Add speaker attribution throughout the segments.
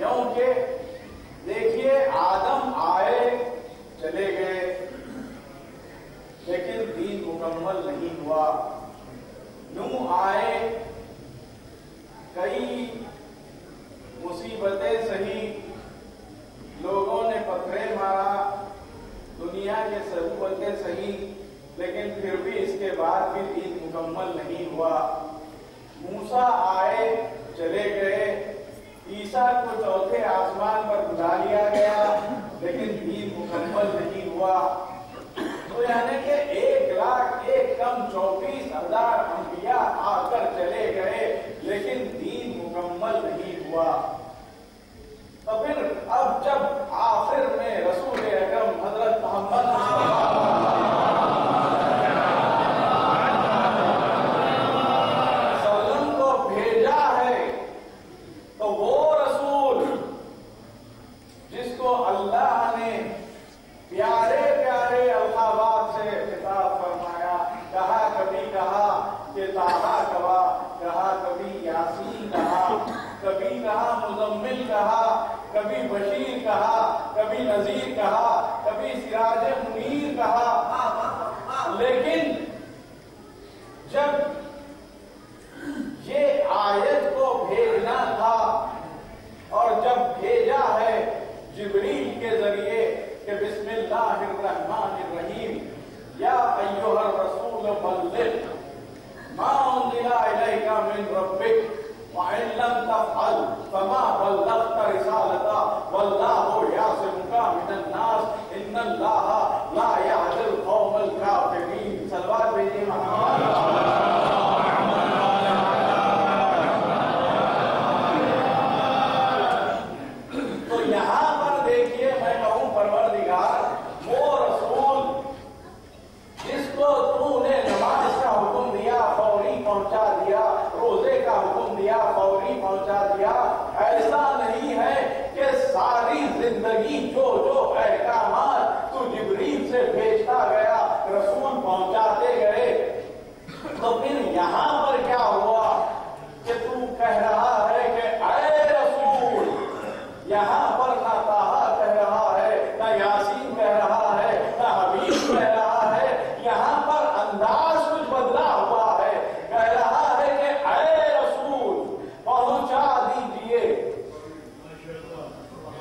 Speaker 1: کیونکہ دیکھیے آدم آئے چلے گئے لیکن دین مکمل نہیں ہوا. نوح آئے، کئی مصیبتیں سہی، لوگوں نے پتھریں مارا، دنیا کے ضرورتیں سہی، لیکن پھر بھی اس کے بعد بھی دین مکمل نہیں ہوا. موسیٰ آئے چلے گئے، عیسیٰ کو چوتھے آسمان پر بلا لیا گیا لیکن دین مکمل نہیں ہوا. تو یعنی کہ 1,01,34,000 انبیاء آ کر چلے گئے لیکن دین مکمل نہیں ہوا. تو پھر اب جب آخر میں رسول اکرم حضرت محمد وسلم کو بھیجا ہے تو وہ رسول جس کو اللہ نے پیارے پیارے القابات سے خطاب فرمایا، کبھی کہا کہ طٰہٰ کہا کبھی یاسین کہا، کبھی کہا مزمل کہا، کبھی بشیر کہا، کبھی نذیر کہا، کبھی سراج منیر کہا. لیکن جب یہ آیت کو بھیجنا تھا اور جب بھیجا ہے جبریل کے ذریعے کہ بسم اللہ الرحمن الرحیم یا ایھا الرسول بلغ ما انزل الیک من ربک وَإِن لَّمْ تَفْعَلْ فَمَا بَلَّغْتَ رِسَالَتَهُ وَاللَّهُ يَعْصِمُكَ مِنَ النَّاسِ إِنَّ اللَّهَ لَا يَهْدِي الْقَوْمَ الْكَافِرِينَ. صلوات بھیجیے محمد. تو یہاں پر دیکھیے میں کہوں پروردگار وہ رسول جس کو تو نے نماز کا حکم دیا فوری پہنچا دیا، روزے کا حکم دیا فوری پہنچا دیا. ایسا نہیں ہے کہ ساری زندگی جو احکامات تو جبریل سے بھیجتا گیا رسول پہنچاتے گئے. تو پھر یہاں پر کیا ہوا کہ تو کہہ رہا ہے کہ اے رسول، یہاں پر نہ طٰہٰ کہہ رہا ہے، نہ یاسین کہہ رہا ہے، نہ حبیب کہہ رہا ہے. یہاں پر انداز کچھ بدلا ہوا ہے، کہہ رہا ہے کہ اے رسول پہنچا دیجئے.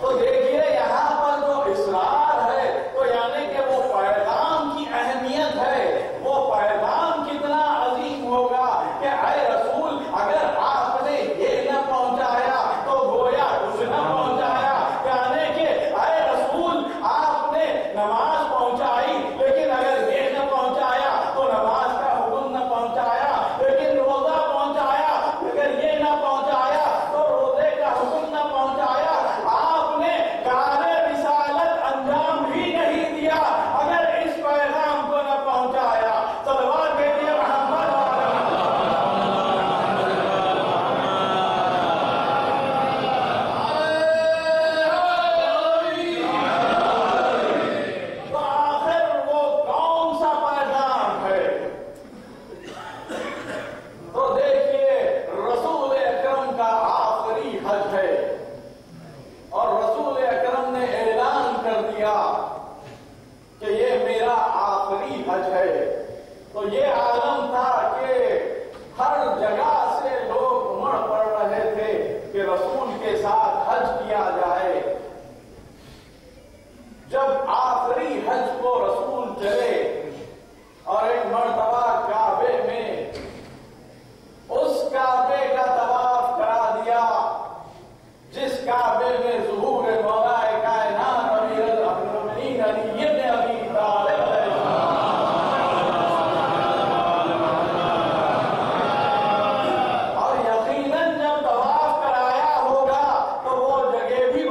Speaker 1: تو دیکھیے یہاں پر جو اصرار ہے تو یعنی کہ وہ پیغام کی اہمیت ہے، وہ پیغام کتنا عظیم ہوگا کہ اے رسول اگر آپ نے یہ نہ پہنچایا تو گویا کچھ نہ پہنچایا. یعنی کہ اے رسول آپ نے نماز پہنچائی لیکن اگر یہ نہ پہنچایا تو نماز کا حکم نہ پہنچایا، لیکن روزہ پہنچایا اگر یہ نہ پہنچایا تو روزے کا حکم نہ پہنچایا. آپ نے کار رسالت انجام بھی نہیں دیا اگر اس پیغام کو نہ پہنچایا. صلوات بھیجیے محمد. تو آخر وہ کون سا پیغام ہے؟ تو دیکھیے رسول اکرم کا آخری حج ہے اور رسول اکرم نے اعلان کر دیا کہ یہ میرا آخری حج ہے. تو یہ عالم تھا کہ ہر جگہ سے لوگ امڑ پڑ رہے تھے کہ رسول کے ساتھ حج کیا جائے. جب آخری حج کو رسول چلے اور ایک مرتبہ کعبے میں اس کعبے کا طواف کرا دیا جس کعبے میں ظہور مولا کائنات امیر المؤمنین علی ابن ابی طالب اور یقیناً جب طواف کرایا ہوگا تو وہ جگہ بھی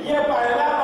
Speaker 1: یہ پہلا